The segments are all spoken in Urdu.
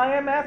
IMF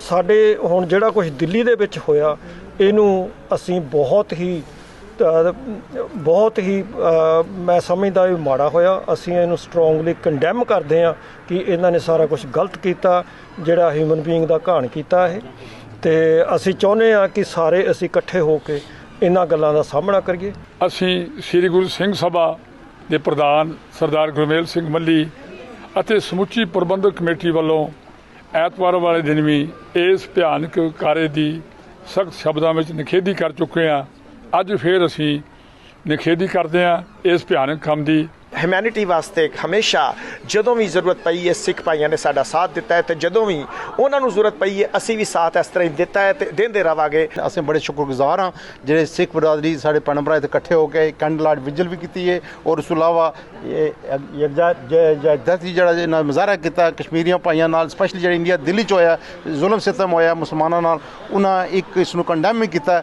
ਸਾਡੇ ਹੁਣ ਜਿਹੜਾ ਕੁਝ ਦਿੱਲੀ ਦੇ ਵਿੱਚ ਹੋਇਆ ਇਹਨੂੰ ਅਸੀਂ ਬਹੁਤ ਹੀ ਮੈਂ ਸਮਝਦਾ ਵੀ ਮਾੜਾ ਹੋਇਆ। ਅਸੀਂ ਇਹਨੂੰ ਸਟਰੋਂਗਲੀ ਕੰਡੈਮ ਕਰਦੇ ਹਾਂ ਕਿ ਇਹਨਾਂ ਨੇ ਸਾਰਾ ਕੁਝ ਗਲਤ ਕੀਤਾ, ਜਿਹੜਾ ਹਿਊਮਨ ਬੀਇੰਗ ਦਾ ਘਾਣ ਕੀਤਾ ਹੈ, ਤੇ ਅਸੀਂ ਚਾਹੁੰਦੇ ਹਾਂ ਕਿ ਸਾਰੇ ਅਸੀਂ ਇਕੱਠੇ ਹੋ ਕੇ ਇਹਨਾਂ ਗੱਲਾਂ ਦਾ ਸਾਹਮਣਾ ਕਰੀਏ। ਅਸੀਂ ਸ੍ਰੀ ਗੁਰੂ ਸਿੰਘ ਸਭਾ ਦੇ ਪ੍ਰਧਾਨ ਸਰਦਾਰ ਗੁਰਮੇਲ ਸਿੰਘ ਮੱਲੀ ਅਤੇ ਸਮੁੱਚੀ ਪ੍ਰਬੰਧਕ ਕਮੇਟੀ ਵੱਲੋਂ ਐਤਵਾਰ ਵਾਲੇ ਦਿਨ ਵੀ ਇਸ ਭਿਆਨਕ ਕਾਰੇ ਦੀ ਸਖਤ ਸ਼ਬਦਾਂ ਵਿੱਚ ਨਿਖੇਧੀ ਕਰ ਚੁੱਕੇ ਹਾਂ। ਅੱਜ ਫਿਰ ਅਸੀਂ ਨਿਖੇਧੀ ਕਰਦੇ ਹਾਂ ਇਸ ਭਿਆਨਕ ਕੰਮ ਦੀ। ਹਿਊਮੈਨਿਟੀ ਵਾਸਤੇ ਹਮੇਸ਼ਾ ਜਦੋਂ ਵੀ ਜ਼ਰੂਰਤ ਪਈ ਹੈ ਸਿੱਖ ਭਾਈਆਂ ਨੇ ਸਾਡਾ ਸਾਥ ਦਿੱਤਾ ਹੈ ਤੇ ਜਦੋਂ ਵੀ ਉਹਨਾਂ ਨੂੰ ਜ਼ਰੂਰਤ ਪਈ ਹੈ ਅਸੀਂ ਵੀ ਸਾਥ ਇਸ ਤਰ੍ਹਾਂ ਹੀ ਦਿੱਤਾ ਹੈ ਤੇ ਦਿੰਦੇ ਰਹਾਂਗੇ। ਅਸੀਂ ਬੜੇ ਸ਼ੁਕਰਗੁਜ਼ਾਰ ਹਾਂ ਜਿਹੜੇ ਸਿੱਖ ਬਰਾਦਰੀ ਸਾਡੇ ਭੈਣ ਭਰਾ ਇੱਥੇ ਇਕੱਠੇ ਹੋ ਕੇ ਕੈਂਡਲ ਲਾਈਟ ਵਿਜਲ ਵੀ ਕੀਤੀ ਹੈ ਔਰ ਉਸ ਤੋਂ ਇਲਾਵਾ ਯਕਜਹਿਤੀ ਜਿਹੜਾ ਇਹਨਾਂ ਮੁਜ਼ਾਹਰਾ ਕੀਤਾ ਕਸ਼ਮੀਰੀਆਂ ਭਾਈਆਂ ਨਾਲ, ਸਪੈਸ਼ਲੀ ਜਿਹੜਾ ਇੰਡੀਆ ਦਿੱਲੀ 'ਚ ਹੋਇਆ ਜ਼ੁਲਮ ਸਿਤਮ ਹੋਇਆ ਮੁਸਲਮਾਨਾਂ ਨਾਲ, ਉਹਨਾਂ ਇੱਕ ਇਸ ਨੂੰ ਕੰਡੈਮ ਵੀ ਕੀਤਾ।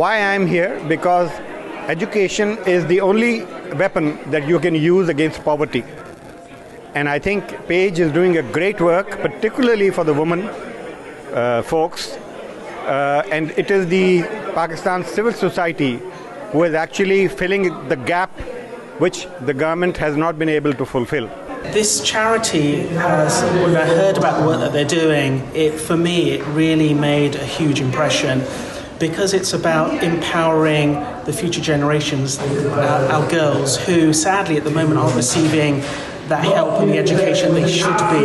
Why I am here? Because education is the only weapon that you can use against poverty, and I think Page is doing a great work, particularly for the women folks, and it is the Pakistan civil society who is actually filling the gap which the government has not been able to fulfill. This charity has, when I heard about the work that they're doing, for me it really made a huge impression, because it's about empowering the future generations, our girls, who sadly at the moment aren't receiving that help and the education they should be.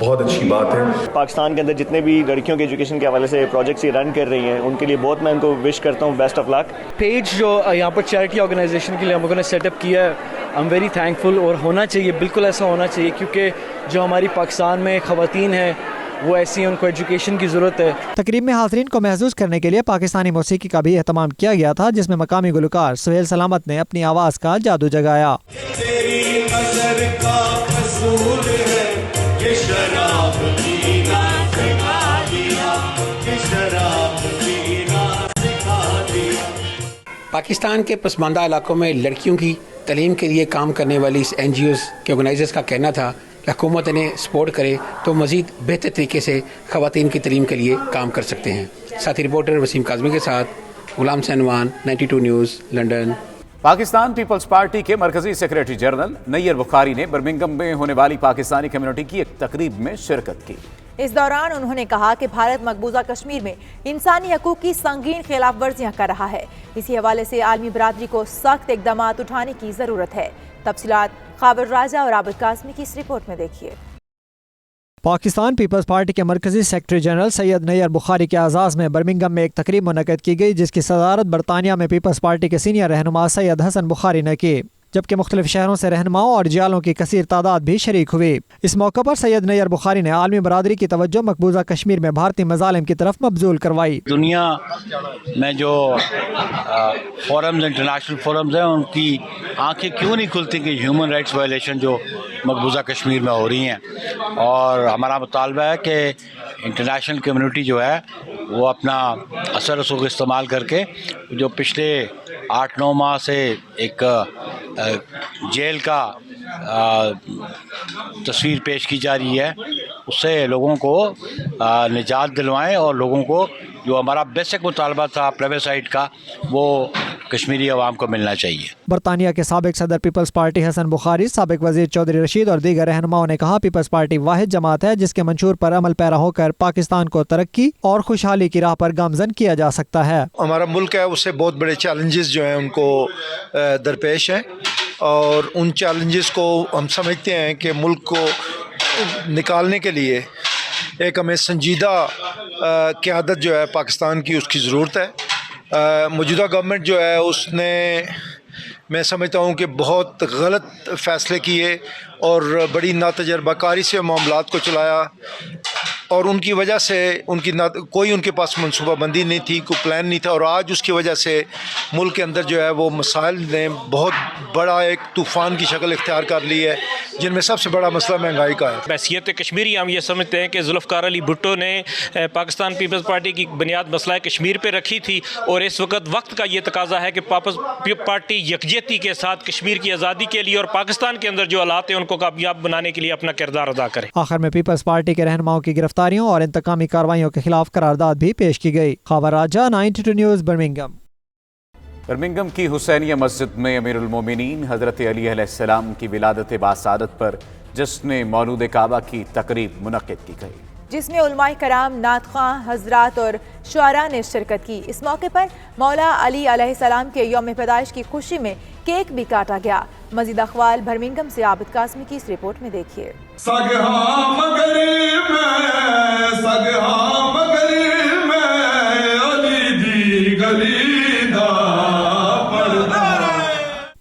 بہت اچھی بات ہے. پاکستان کے اندر جتنے بھی لڑکیوں کے ایجوکیشن کے حوالے سے پروجیکٹس یہ رن کر رہی ہیں ان کے لیے بہت میں ان کو وش کرتا ہوں بیسٹ آف لک. پیج جو یہاں پر چیریٹی آرگنائزیشن کے لیے ہم لوگوں نے سیٹ اپ کیا ہے, آئی ایم ویری تھینکفل, اور ہونا چاہیے, بالکل ایسا ہونا چاہیے, کیونکہ جو ہماری پاکستان میں خواتین ہیں وہ ایسی ہیں, ان کو ایجوکیشن کی ضرورت ہے. تقریب میں حاضرین کو محظوظ کرنے کے لیے پاکستانی موسیقی کا بھی اہتمام کیا گیا تھا, جس میں مقامی گلوکار سہیل سلامت نے اپنی آواز کا جادو جگایا. پاکستان کے پسماندہ علاقوں میں لڑکیوں کی تعلیم کے لیے کام کرنے والی این جی اوز کے آرگنائزرز کا کہنا تھا کہ حکومت انہیں سپورٹ کرے تو مزید بہتر طریقے سے خواتین کی تعلیم کے لیے کام کر سکتے ہیں. ساتھی رپورٹر وسیم کاظمی کے ساتھ غلام سینوان, 92 نیوز, لنڈن. پاکستان پیپلز پارٹی کے مرکزی سیکریٹری جنرل نیر بخاری نے برمنگھم میں ہونے والی پاکستانی کمیونٹی کی ایک تقریب میں شرکت کی. اس دوران انہوں نے کہا کہ بھارت مقبوضہ کشمیر میں انسانی حقوق کی سنگین خلاف ورزیاں کر رہا ہے. اسی حوالے سے عالمی برادری کو سخت اقدامات اٹھانے کی ضرورت ہے. تفصیلات خابر راجہ اور عابد قاسمی کی اس رپورٹ میں دیکھیے. پاکستان پیپلز پارٹی کے مرکزی سیکرٹری جنرل سید نیر بخاری کے اعزاز میں برمنگھم میں ایک تقریب منعقد کی گئی, جس کی صدارت برطانیہ میں پیپلز پارٹی کے سینئر رہنما سید حسن بخاری نے کی, جبکہ مختلف شہروں سے رہنماؤں اور جالوں کی کثیر تعداد بھی شریک ہوئی. اس موقع پر سید نیر بخاری نے عالمی برادری کی توجہ مقبوضہ کشمیر میں بھارتی مظالم کی طرف مبذول کروائی. دنیا میں جو فورمز, انٹرنیشنل فورمز ہیں, ان کی آنکھیں کیوں نہیں کھلتی کہ ہیومن رائٹس وائلیشن جو مقبوضہ کشمیر میں ہو رہی ہیں, اور ہمارا مطالبہ ہے کہ انٹرنیشنل کمیونٹی جو ہے وہ اپنا اثر رسوخ استعمال کر کے جو پچھلے 8-9 ماہ سے ایک جیل کا تصویر پیش کی جا رہی ہے, اس سے لوگوں کو نجات دلوائیں, اور لوگوں کو جو ہمارا بیسک مطالبہ تھا پلیبیسائٹ کا وہ کشمیری عوام کو ملنا چاہیے. برطانیہ کے سابق صدر پیپلز پارٹی حسن بخاری, سابق وزیر چودھری رشید اور دیگر رہنماؤں نے کہا پیپلز پارٹی واحد جماعت ہے جس کے منشور پر عمل پیرا ہو کر پاکستان کو ترقی اور خوشحالی کی راہ پر گامزن کیا جا سکتا ہے. ہمارا ملک ہے اس سے بہت بڑے چیلنجز جو ہیں ان کو درپیش ہیں, اور ان چیلنجز کو ہم سمجھتے ہیں کہ ملک کو نکالنے کے لیے ایک ہمیں سنجیدہ قیادت جو ہے پاکستان کی, اس کی ضرورت ہے. موجودہ گورنمنٹ جو ہے اس نے, میں سمجھتا ہوں کہ بہت غلط فیصلے کیے اور بڑی ناتجربہ کاری سے معاملات کو چلایا, اور ان کی وجہ سے کوئی ان کے پاس منصوبہ بندی نہیں تھی, کوئی پلان نہیں تھا, اور آج اس کی وجہ سے ملک کے اندر جو ہے وہ مسائل نے بہت بڑا ایک طوفان کی شکل اختیار کر لی ہے, جن میں سب سے بڑا مسئلہ مہنگائی کا ہے. بحیثیت کشمیری ہم یہ سمجھتے ہیں کہ ذوالفقار علی بھٹو نے پاکستان پیپلز پارٹی کی بنیاد مسئلہ کشمیر پہ رکھی تھی, اور اس وقت کا یہ تقاضا ہے کہ پارٹی یکجہتی کے ساتھ کشمیر کی آزادی کے لیے اور پاکستان کے اندر جو حالات ہیں ان کو کامیاب بنانے کے لیے اپنا کردار ادا کرے. آخر میں پیپلز پارٹی کے رہنماؤں کی گرفتاریوں اور انتقامی کارروائیوں کے خلاف قرارداد بھی پیش کی گئی. خبر راجہ 92 نیوز برمنگھم. برمنگھم کی حسینیہ مسجد میں امیر المومنین حضرت علی علیہ السلام کی ولادت باسعادت پر جشن مولود کعبہ کی تقریب منعقد کی گئی, جس میں علماء کرام, نعت خواں حضرات اور شعراء نے شرکت کی. اس موقع پر مولا علی علیہ السلام کے یوم پیدائش کی خوشی میں کیک بھی کاٹا گیا. مزید اخبار برمنگھم سے عابد قاسمی کی اس رپورٹ میں دیکھیے.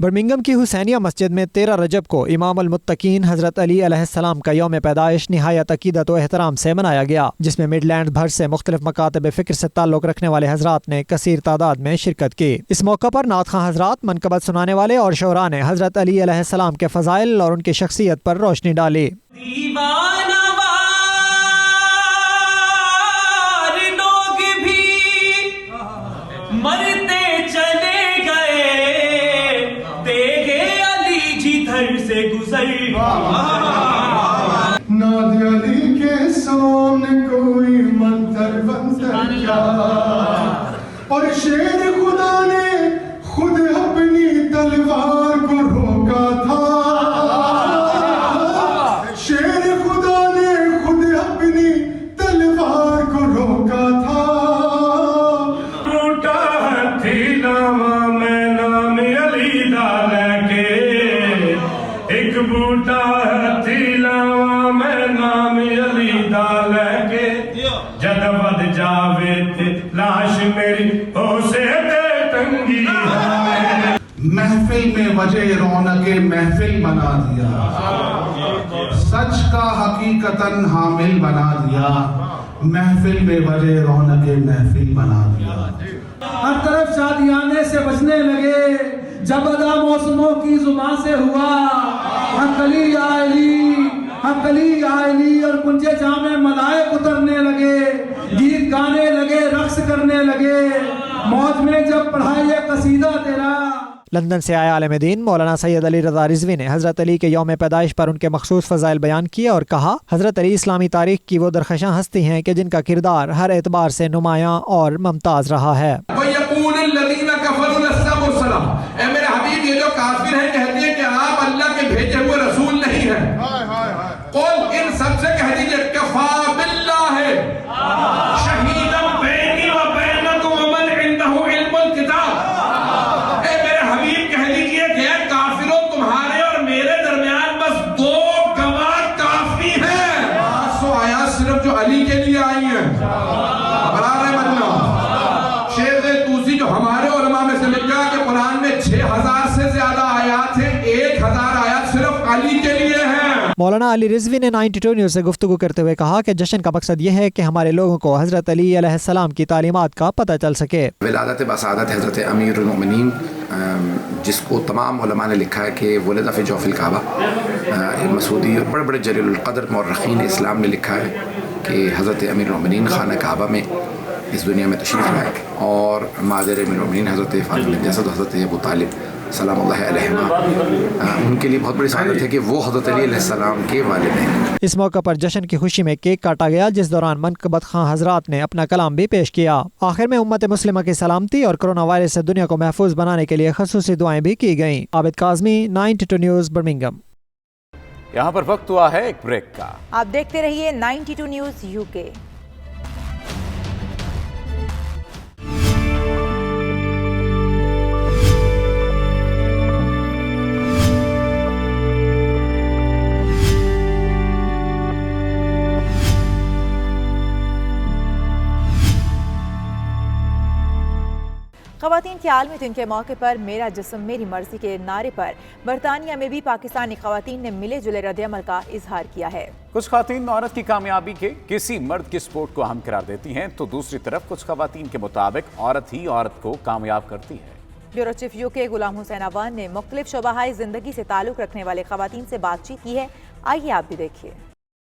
برمنگھم کی حسینیہ مسجد میں 13 رجب کو امام المتقین حضرت علی علیہ السلام کا یوم پیدائش نہایت عقیدت و احترام سے منایا گیا, جس میں مڈ لینڈ بھر سے مختلف مکاتب فکر سے تعلق رکھنے والے حضرات نے کثیر تعداد میں شرکت کی. اس موقع پر نعت خواں حضرات, منقبت سنانے والے اور شعراء نے حضرت علی علیہ السلام کے فضائل اور ان کی شخصیت پر روشنی ڈالی. ناد علی کے سامنے کوئی منتر بنتر کیا, اور شیر خدا نے خود اپنی تلوار کو روکا تھا. شیر خدا نے خود اپنی تلوار کو روکا تھا. روٹا ہتھی لاوا میں نام علی دالا کے, ایک بوٹا ہتھی لاوا میں نام علی ود جاوے تے لاش میری ہو سے تنگی محفل میں وجہ رونق محفل بنا دیا سچ کا حقیقتاً حامل بنا دیا محفل میں وجہ رونق محفل بنا دیا ہر طرف شادیانے سے بجنے لگے جب ادا موسموں کی زبان سے ہوا حق علی آئلی اور کنجے جامع ملائک اترنے لگے گیت گانے لگے رقص کرنے لگے موج میں جب پڑھا یہ قصیدہ تیرا۔ لندن سے آئے عالم دین مولانا سید علی رضا رضوی نے حضرت علی کے یوم پیدائش پر ان کے مخصوص فضائل بیان کیے اور کہا حضرت علی اسلامی تاریخ کی وہ درخشاں ہستی ہیں کہ جن کا کردار ہر اعتبار سے نمایاں اور ممتاز رہا ہے۔ وَيَقُولُ الَّذِينَ كَفَرُوا لَسْتَ مُرْسَلًا، اے میرے حبیب یہ جو کافر ہیں کہتے ہیں کہ آپ اللہ کے بھیجے ہوئے رسول نہیں ہیں۔ قُلْ ان سب سے کہہ دیجئے کفا باللہ شہیدًا بینی و بینکم ومن عندہ علم الکتاب، اے میرے حبیب کہہ دیجئے کہ کافروں تمہارے اور میرے درمیان بس دو گواہ کافی ہیں۔ سو آیات صرف جو علی کے لیے آئی ہیں برار مدینہ شیخ توسی جو ہمارے علماء میں سے لکھا کہ قرآن میں 6000 سے زیادہ آیات ہیں 1000 آیات صرف علی کے لیے ہیں۔ مولانا علی رضوی نے 92 نیوز سے گفتگو کرتے ہوئے کہا کہ جشن کا مقصد یہ ہے کہ ہمارے لوگوں کو حضرت علی علیہ السلام کی تعلیمات کا پتہ چل سکے۔ ولادت بسعادت حضرت امیر المؤمنین جس کو تمام علماء نے لکھا ہے کہ ولد فی جوف الکعبہ، مسعودی اور بڑے بڑے جلیل القدر مورخین اسلام نے لکھا ہے کہ حضرت امیر المؤمنین خانہ کعبہ میں اس دنیا میں تشریف لائے اور مادر امیر المؤمنین حضرت فاطمہ بنت اسد حضرت ابو طالب سلام اللہ علیہما، ان کے لیے بہت بڑی سعادت ہے کہ وہ حضرت علی علیہ السلام کے والد ہیں۔ اس موقع پر جشن کی خوشی میں کیک کاٹا گیا جس دوران منقبت خاں حضرات نے اپنا کلام بھی پیش کیا۔ آخر میں امت مسلمہ کی سلامتی اور کرونا وائرس سے دنیا کو محفوظ بنانے کے لیے خصوصی دعائیں بھی کی گئیں۔ عابد کاظمی، 92 نیوز، برمنگھم۔ یہاں پر وقت ہوا ہے ایک بریک کا۔ آپ دیکھتے رہیے 92 نیوز UK۔ خواتین کے عالمی دن کے موقع پر میرا جسم میری مرضی کے نعرے پر برطانیہ میں بھی پاکستانی خواتین نے ملے جلے رد عمل کا اظہار کیا ہے۔ کچھ خواتین عورت کی کامیابی کے کسی مرد کی سپورٹ کو اہم قرار دیتی ہیں تو دوسری طرف کچھ خواتین کے مطابق عورت ہی عورت کو کامیاب کرتی ہے۔ بیورو چیف UK غلام حسین عوان نے مختلف شعبہ زندگی سے تعلق رکھنے والے خواتین سے بات چیت کی ہے، آئیے آپ بھی دیکھیے۔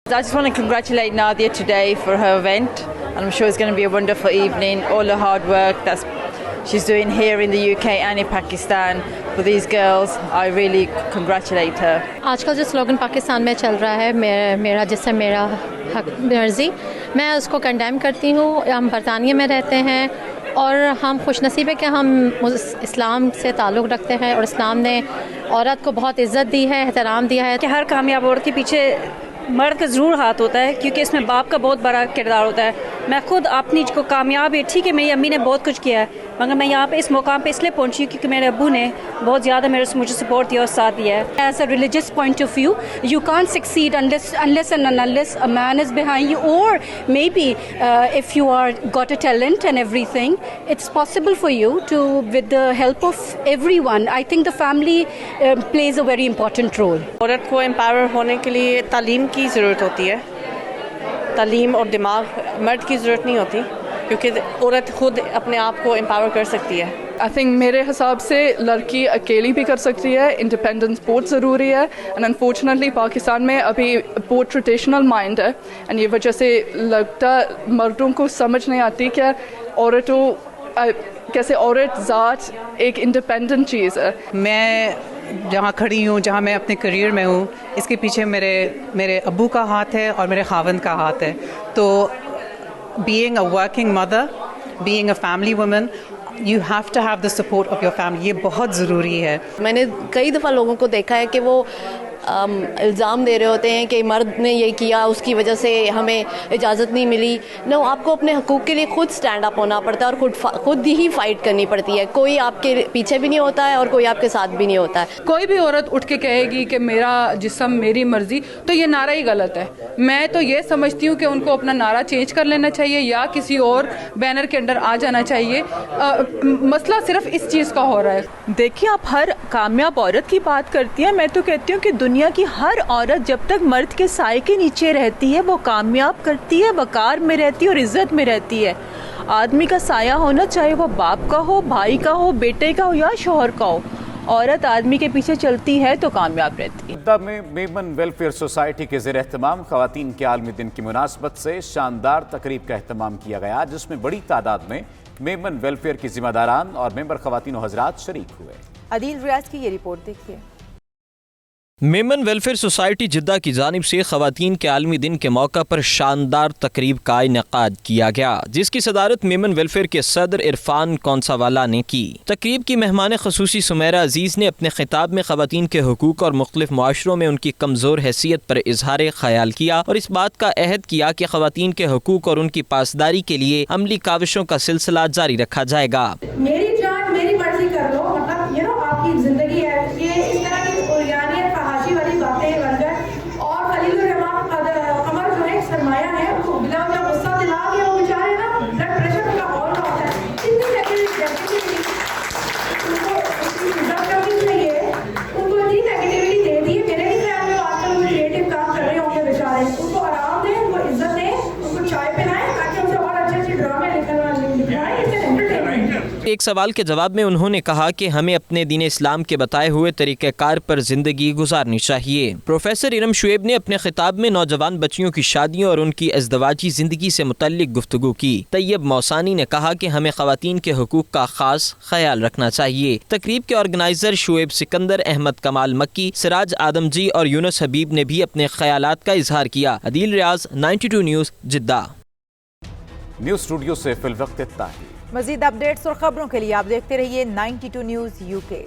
I just want to congratulate Nadia today for her event, and I'm sure it's going to be a wonderful evening. All the hard work that she's doing here in the UK and in Pakistan for these girls, I really congratulate her. آج کل جو سلوگن پاکستان میں چل رہا ہے میرا جسم میرا حق مرضی، میں اس کو کنڈیم کرتی ہوں۔ ہم برطانیہ میں رہتے ہیں اور ہم خوش نصیب ہے کہ ہم اسلام سے تعلق رکھتے ہیں اور اسلام نے عورت کو بہت عزت دی ہے، احترام دیا ہے کہ ہر کامیاب عورت کے پیچھے مرد کا ضرور ہاتھ ہوتا ہے، کیونکہ اس میں باپ کا بہت بڑا کردار ہوتا ہے۔ میں خود اپنی کو کامیاب ہے، ٹھیک ہے میری امی نے بہت کچھ کیا ہے، مگر میں یہاں پہ اس مقام پہ اس لیے پہنچی کیونکہ میرے ابو نے بہت زیادہ مجھے سپورٹ دیا اور ساتھ دیا ہے۔ As a religious point of view you can't succeed unless a man is behind you, or maybe if you are got a talent and everything, it's possible for you to, with the help of everyone. I think the family plays a very important role. عورت کو امپاور ہونے کے لیے تعلیم کی ضرورت ہوتی ہے، تعلیم اور دماغ، مرد کی ضرورت نہیں ہوتی، کیونکہ عورت خود اپنے آپ کو امپاور کر سکتی ہے۔ آئی تھنک میرے حساب سے لڑکی اکیلی بھی کر سکتی ہے، انڈیپینڈنس بہت ضروری ہے، اینڈ انفارچونیٹلی پاکستان میں ابھی بہت ٹریڈیشنل مائنڈ ہے، اینڈ یہ وجہ سے لگتا مردوں کو سمجھ نہیں آتی کہ عورتوں کیسے عورت ذات ایک انڈیپینڈنٹ چیز ہے۔ میں جہاں کھڑی ہوں، جہاں میں اپنے کریئر میں ہوں، اس کے پیچھے میرے ابو کا ہاتھ ہے اور میرے خاوند کا ہاتھ ہے۔ تو being a working mother, being a family woman, you have to have the support of your family. یہ بہت ضروری ہے۔ میں نے کئی دفعہ لوگوں کو دیکھا ہے کہ وہ الزام دے رہے ہوتے ہیں کہ مرد نے یہ کیا اس کی وجہ سے ہمیں اجازت نہیں ملی. نو، آپ کو اپنے حقوق کے لیے خود سٹینڈ اپ ہونا پڑتا ہے اور خود ہی فائٹ کرنی پڑتی ہے. کوئی آپ کے پیچھے بھی نہیں ہوتا ہے اور کوئی آپ کے ساتھ بھی نہیں ہوتا ہے. کوئی بھی عورت اٹھ کے کہے گی کہ میرا جسم میری مرضی، تو یہ نعرہ ہی غلط ہے. میں تو یہ سمجھتی ہوں کہ ان کو اپنا نعرہ چینج کر لینا چاہیے یا کسی اور بینر کے انڈر آ جانا چاہیے. مسئلہ صرف اس چیز کا ہو رہا ہے. دیکھیے، آپ ہر کامیاب عورت کی بات کرتی ہیں. میں تو کہتی ہوں کہ دنیا کی ہر عورت جب تک مرد کے سائے کے نیچے رہتی ہے وہ کامیاب کرتی ہے، وقار میں رہتی ہے اور عزت میں رہتی ہے. آدمی کا سایہ ہونا، چاہے وہ باپ کا ہو، بھائی کا ہو، بیٹے کا ہو یا شوہر کا ہو. عورت آدمی کے پیچھے چلتی ہے تو کامیاب رہتی ہے. جدہ میں میمن ویلفیئر سوسائٹی کے زیر اہتمام خواتین کے عالمی دن کی مناسبت سے شاندار تقریب کا اہتمام کیا گیا، جس میں بڑی تعداد میں میمن ویلفیئر کی ذمہ داران اور ممبر خواتین و حضرات شریک ہوئے. عدیل ریاض کی یہ رپورٹ دیکھیے. میمن ویلفیئر سوسائٹی جدہ کی جانب سے خواتین کے عالمی دن کے موقع پر شاندار تقریب کا انعقاد کیا گیا، جس کی صدارت میمن ویلفیئر کے صدر عرفان کونساوالا نے کی. تقریب کی مہمان خصوصی سمیرہ عزیز نے اپنے خطاب میں خواتین کے حقوق اور مختلف معاشروں میں ان کی کمزور حیثیت پر اظہار خیال کیا اور اس بات کا عہد کیا کہ خواتین کے حقوق اور ان کی پاسداری کے لیے عملی کاوشوں کا سلسلہ جاری رکھا جائے گا. میری جان میری مرضی کر لو، مطلب آپ کی زندگی ہے، یہ اس طرح کی اوریانیت فحاشی والی باتیں بن گئے. اور خلیل الرحمان قمر جو ہے سرمایہ ہے، ان کو بلا وجہ غصہ دلا کے وہ بیچارے نا بلڈ پریشر ان کا اور ہوتا ہے. اتنی نیگیٹیوٹی ان کو عزت کرنی چاہیے، ان کو اتنی نیگیٹیوٹی دے دی. میرے بھی خیال میں آج کل وہ کریٹو کام کر رہے ہوں گے بیچارے. ان کو آرام دیں، ان کو عزت دیں، ان کو چائے پلائیں تاکہ ان سے اور اچھے اچھے ڈرامے لکھوائیں. ایک سوال کے جواب میں انہوں نے کہا کہ ہمیں اپنے دین اسلام کے بتائے ہوئے طریقہ کار پر زندگی گزارنی چاہیے. پروفیسر ارم شعیب نے اپنے خطاب میں نوجوان بچیوں کی شادیوں اور ان کی ازدواجی زندگی سے متعلق گفتگو کی. طیب موسانی نے کہا کہ ہمیں خواتین کے حقوق کا خاص خیال رکھنا چاہیے. تقریب کے آرگنائزر شعیب سکندر، احمد کمال مکی، سراج آدم جی اور یونس حبیب نے بھی اپنے خیالات کا اظہار کیا. عدیل ریاض، 92 نیوز، جدہ. نیوز اسٹوڈیو سے فی الوقت اتنا ہی. مزید اپڈیٹس اور خبروں کے لیے آپ دیکھتے رہیے 92 نیوز UK.